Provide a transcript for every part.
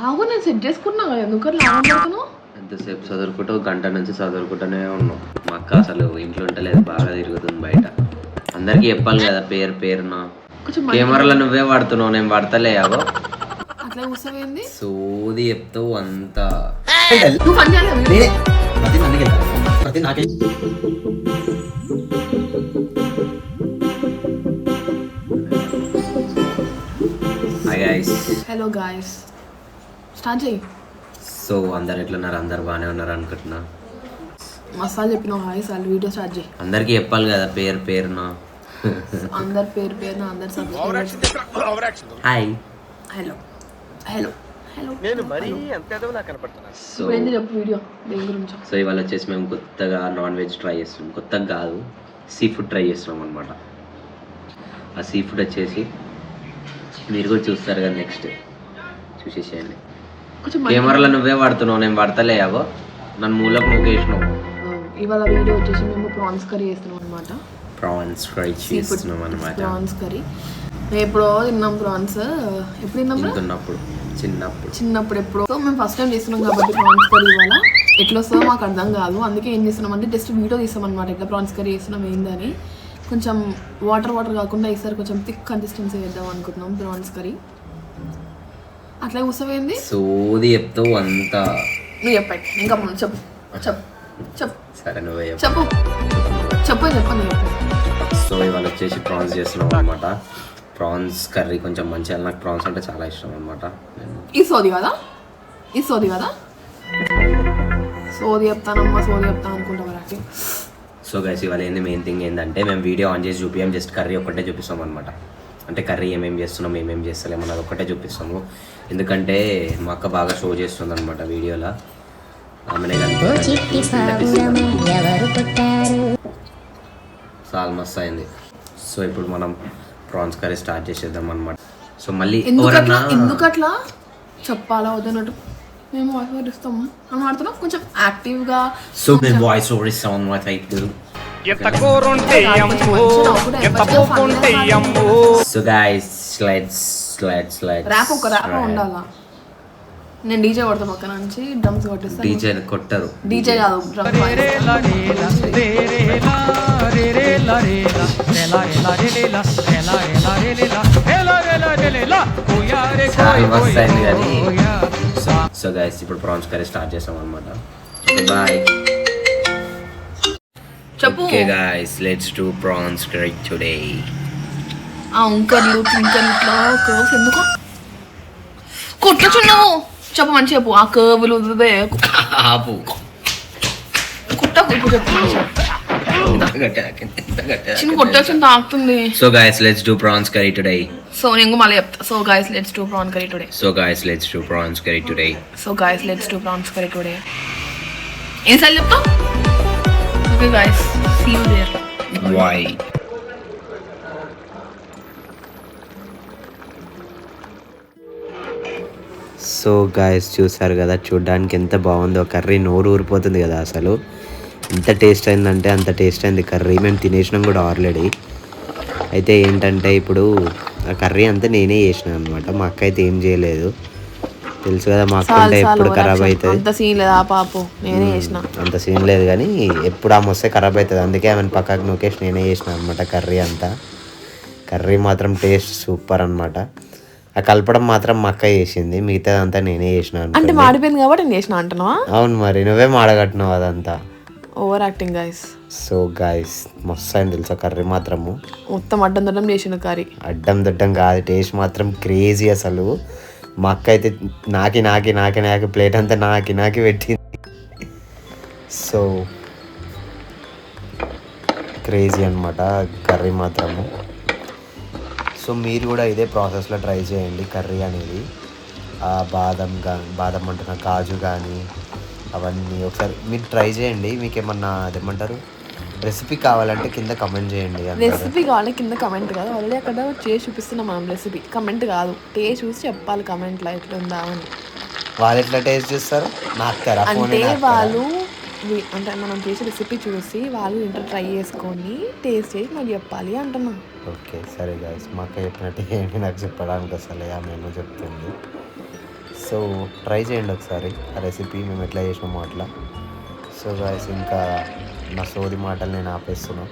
ఆగు నేను సెట్ చేసుకున్నా కదా, ఎందుకు అట్లా ఆగబడుతున్నావు? ఎంతసేపు చదువుకుంటూ గంట నుంచి చదువుకుంటూనే ఉన్నాం. మా అక్క అసలు ఇంట్లో ఉంటలేదు, బాగా తిరుగుతుంది బయట. అందరికి చెప్పాలి కదా పేరున. కెమెరాలో నువ్వే వాడుతున్నావు, నేను వాడతలే. అవో అట్లా కూర్చోవేంది, సోది చెప్తావు అంతా. నువ్వు పని చేయాలి. హలో గాయస్, స్టార్ట్ చేయి. సో అందరు ఎట్లున్నారు? అందరు బాగానే ఉన్నారు అనుకుంటున్నా. మసాలా చెప్పినావు హాయ్ సార్, వీడియో స్టార్ట్ చేయి. అందరికి చెప్పాలి కదా పేరున. అందరు పేరున అందరు subscribers hi hello hello hello. నేను మరీ అంత ఎదవలా కనపడుతున్నా. సో చెప్పు వీడియో దేని గురించి? సో ఇవాళ వచ్చేసి మేము కొత్తగా నాన్ వెజ్ ట్రై చేస్తున్నాం. కొత్తగా కాదు, సీ ఫుడ్ ట్రై చేస్తున్నాం అనమాట. ఆ సీ ఫుడ్ వచ్చేసి మీరు కూడా చూస్తారు కదా, నెక్స్ట్ చూసేసేయండి. కెమెరాలో నువ్వే వాడుతున్నావు, నేను వాడతలే. అవో నన్ను మూలకు నువ్వేసినావు. ఇవాళ వీడియో వచ్చేసి మేము ప్రాన్స్ కర్రీ చేస్తున్నాం అనమాట. ప్రాన్స్ ఫ్రై చేస్తున్నాం అనమాట. ప్రాన్స్ కర్రీ మేము ఎప్పుడో తిన్నాం. ప్రాన్స్ ఎప్పుడు తిన్నాం? చిన్నప్పుడు ఎప్పుడో. సో మేము ఫస్ట్ టైం చేస్తున్నాం కాబట్టి ప్రాన్స్ కర్రీ ఇవాళ ఎట్లా వస్తుందో మాకు అర్థం కాదు. అందుకే ఏం చేస్తున్నాం అంటే జస్ట్ వీడియో తీస్తాం అనమాట, ఎట్లా ప్రాన్స్ కర్రీ చేస్తున్నాం ఏందని. కొంచెం వాటర్ కాకుండా ఈసారి కొంచెం థిక్ కన్సిస్టెన్సీ వేద్దాం అనుకుంటున్నాం ప్రాన్స్ కర్రీ. అట్లా కూర్చోవేంది, సోది చెప్తావు అంతా. నువ్వు చెప్పండి ఇంకా చెప్పు చెప్పు చెప్పు. సరే నువ్వే చెప్పు చెప్పు చెప్పు నువ్వు చెప్పు. సో ఇవాళ వచ్చేసి ప్రాన్స్ చేస్తున్నాం అనమాట. ప్రాన్స్ కర్రీ కొంచెం మంచిగా, నాకు ప్రాన్స్ అంటే చాలా ఇష్టం అనమాట. ఈ సోది కదా సోది చెప్తానమ్మా, సోది చెప్తాను అనుకుంటా మరి. సో గైస్ ఇవాళ ఏంది మెయిన్ థింగ్ ఏంటంటే మేము వీడియో ఆన్ చేసి చూపించాం, జస్ట్ కర్రీ ఒక్కటే చూపిస్తాం అనమాట. అంటే కర్రీ ఏమేమి చేస్తున్నాం ఏమేమి చేస్తలేము అన్నది ఒక్కటే చూపిస్తాము. ఎందుకంటే మా అక్క బాగా షో చేస్తుంది అనమాట వీడియోలో. ఆమెనే చాలా మస్తు అయింది. సో ఇప్పుడు మనం ప్రాన్స్ కర్రీ స్టార్ట్ చేసేద్దాం అనమాట. సో మళ్ళీ ఎందుకట్లా చెప్పాలా వద్దన్నట్టు మేము వాయిస్ ఓవర్ ఇస్తాము అని మాడుతున్నాం కొంచెం యాక్టివ్గా. సో మేము వాయిస్ ఓవర్ ఇస్తాం అనమాట. సో గైస్ లెట్స్ ర్యాప్ ఒక ర్యాప్ ఉండాలా. నేను డీజే కొడతా పక్కన నుంచి, డ్రమ్స్ కొట్టిస్తాను. డీజే కొట్టరు, డీజే కాదు సో గైస్ ఇప్పుడు ప్రాన్స్ కర్రీ స్టార్ట్ చేస్తాం అనమాట. బాయ్ చెప్పు. Okay guys let's do prawns curry today. ఆ ఉంకర్లు టింకర్లు ఇట్లా కర్వ్స్ ఎందుకు కొట్టుచున్నావు? చెప్పు మంచి చెప్పు. ఆ కర్వ్లు ఆపు కుట్టకు ఇప్పుడు చెప్పు. చిన్న కొట్టచ్చు తాకుతుంది. So guys let's do prawns curry today. So నేను మళ్ళీ చెప్తా. So guys let's do prawns curry today. ఏసారి చెప్తా. Okay guys see you there. వై సో గాయస్ చూసారు కదా, చూడ్డానికి ఎంత బాగుందో కర్రీ. నోరు ఊరిపోతుంది కదా అసలు. ఎంత టేస్ట్ అయిందంటే అంత టేస్ట్ అయింది కర్రీ. మేము తినేసినాం కూడా ఆల్రెడీ. అయితే ఏంటంటే ఇప్పుడు ఆ కర్రీ అంతా నేనే చేసినాను అనమాట. మా అక్క అయితే ఏం చేయలేదు. తెలుసు కదా మా అక్క అంటే ఎప్పుడు ఖరాబ్ అవుతుంది. అంత సీన్ లేదు కానీ ఎప్పుడు ఆమె వస్తే ఖరాబ్ అవుతుంది. అందుకే ఆమెను పక్కకు నూకేసి నేనే చేసిన అనమాట కర్రీ అంతా. కర్రీ మాత్రం టేస్ట్ సూపర్ అనమాట. ఆ కలపడం మాత్రం మా అక్క చేసింది, మిగతాదంతా నేనే చేసినాను. అంటే మాడిపోయింది కాబట్టి నేను చేసిన అంటున్నావా? అవును మరి, నువ్వే మాడగట్టినావు అదంతా. Over acting guys. So guys మస్తు అయింది తెలుసా కర్రీ మాత్రము. మొత్తం అడ్డం దొడ్డం చేసిన కర్రీ. అడ్డం దొడ్డం కాదు, టేస్ట్ మాత్రం క్రేజీ అసలు. మా అక్క అయితే నాకి ప్లేట్ అంతా నాకి పెట్టింది. సో క్రేజీ అనమాట కర్రీ మాత్రము. సో మీరు కూడా ఇదే ప్రాసెస్లో ట్రై చేయండి కర్రీ అనేది. బాదం అంటున్నా కాజు కానీ అవన్నీ ఒకసారి మీరు ట్రై చేయండి. మీకు ఏమన్నా అదేమంటారు రెసిపీ కావాలంటే కింద కమెంట్ చేయండి. రెసిపీ కావాలంటే కింద కమెంట్ కాదు, ఆల్రెడీ అక్కడ చేసి చూపిస్తున్నాం మనం. రెసిపీ కమెంట్ కాదు, టేస్ట్ చూసి చెప్పాలి కమెంట్లో ఎట్లుందా అని. వాళ్ళు ఎట్లా టేస్ట్ చూస్తారు? అంటే వాళ్ళు అంటే మనం చేసే రెసిపీ చూసి వాళ్ళు ఇంటర్ ట్రై చేసుకొని టేస్ట్ చేసి నాకు చెప్పాలి అంటున్నాం. ఓకే సరే గాయస్, మా అక్క చెప్పినట్టు ఏంటి నాకు చెప్పడానికి అసలు ఆ మెనూ చెప్తుంది. సో ట్రై చేయండి ఒకసారి ఆ రెసిపీ మేము ఎట్లా చేసినామో అట్లా. సో గాయస్ ఇంకా నా సోది మాటలు నేను ఆపేస్తున్నాను.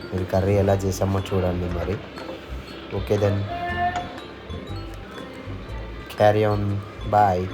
మీరు కర్రీ ఎలా చేసామో చూడండి మరి. Okay then carry on, bye.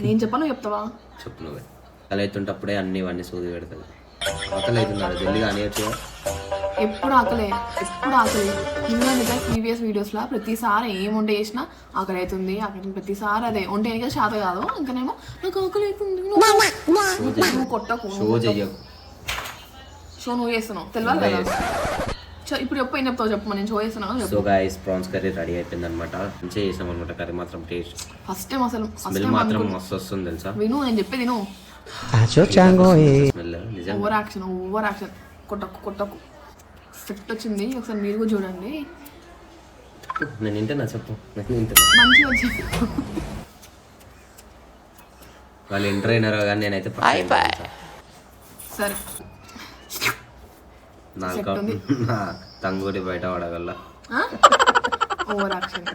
నేను చెప్పాను చెప్తావా? చెప్పు నువ్వే. అలా అవుతుంటప్పుడే ఇవన్నీ సోది పెడతాయి. ఆకలి అవుతున్నాడు జల్ది కానియచ్చు. ఎప్పుడు ఆకలే నిన్న ప్రీవియస్ వీడియోస్లో ప్రతిసారి ఏం వంట చేసినా ఆకలి అవుతుంది ప్రతిసారి అదే వంట ఇంకా శాత కాదు. ఇంకానేమో నాకు ఆకలి అవుతుంది నువ్వు కొట్టకు. షో నువ్వు చేస్తున్నావు తెలియాలి కదా. ఇప్పుడు ఎప్పుడు ఏం చెప్తావు చెప్పు. నేను షో చేస్తున్నాను. So guys prawns curry ready అయిపోయింది అనమాట. మంచిగా చేసాం అనమాట. కర్రీ మాత్రం టేస్ట్ ఫస్ట్ టైం అసలు స్మెల్ మాత్రం మస్తు వస్తుంది తెలుసా. విను నేను చెప్పేది విను. స్మెల్ నిజంగా ఓవర్ యాక్షన్ కొట్టకు సెట్ వచ్చింది. ఒకసారి మీరు కూడా చూడండి. నేను వింటున్నా చెప్పు. నేను వింటున్నా మంచిగా వచ్చింది. వాళ్ళు ఎంటర్ అయినారో కానీ నేనైతే సరే నాకు తంగూరి బయట పడగల ఓవర్ యాక్షన్.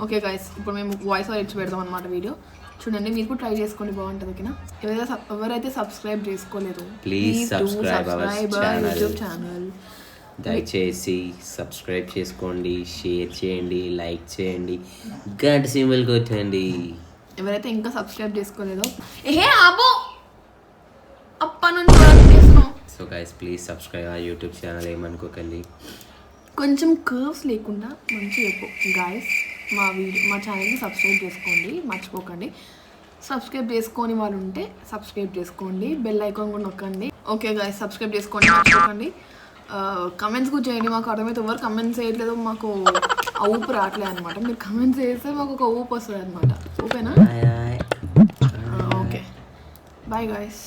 ఓకే గైస్ ఇప్పుడు మేము వాయిస్ ఓవర్ ఇచ్చి పెడతాం అనమాట వీడియో. చూడండి మీరు కూడా ట్రై చేసుకోండి బాగుంటుంది. ఓకేనా? ఎవరైతే సబ్స్క్రైబ్ చేసుకోలేదు ప్లీజ్ సబ్స్క్రైబ్ యూట్యూబ్ ఛానల్. దయచేసి సబ్స్క్రైబ్ చేసుకోండి, షేర్ చేయండి, లైక్ చేయండి, గంట సింబల్ కొట్టండి. ఎవరైతే ఇంకా సబ్స్క్రైబ్ చేసుకోలేదో ఆబో అప్ప నుంచి వర్క్ చేస్తున్నాం. సో గైస్ ప్లీజ్ సబ్స్క్రైబ్ ఆ యూట్యూబ్ ఛానల్. ఏమనుకోకండి. కొంచెం కర్వ్స్ లేకుండా మంచిగా చెప్పు గాయస్. మా ఛానల్ని సబ్స్క్రైబ్ చేసుకోండి మర్చిపోకండి. సబ్స్క్రైబ్ చేసుకొని వాళ్ళు ఉంటే సబ్స్క్రైబ్ చేసుకోండి. బెల్ ఐకాన్ కూడా నొక్కండి. ఓకే గాయస్ సబ్స్క్రైబ్ చేసుకోండి మర్చిపోకండి. కమెంట్స్ కూడా చేయండి. మాకు అర్థమైతే ఎవరు కమెంట్స్ చేయట్లేదు. మాకు ఆ ఊపు రావట్లేదు అనమాట. మీరు కమెంట్స్ చేస్తే మాకు ఒక ఊపు వస్తుంది అనమాట. ఓకేనా? Okay bye guys.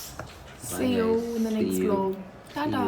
See you in the next vlog. Ta-ta.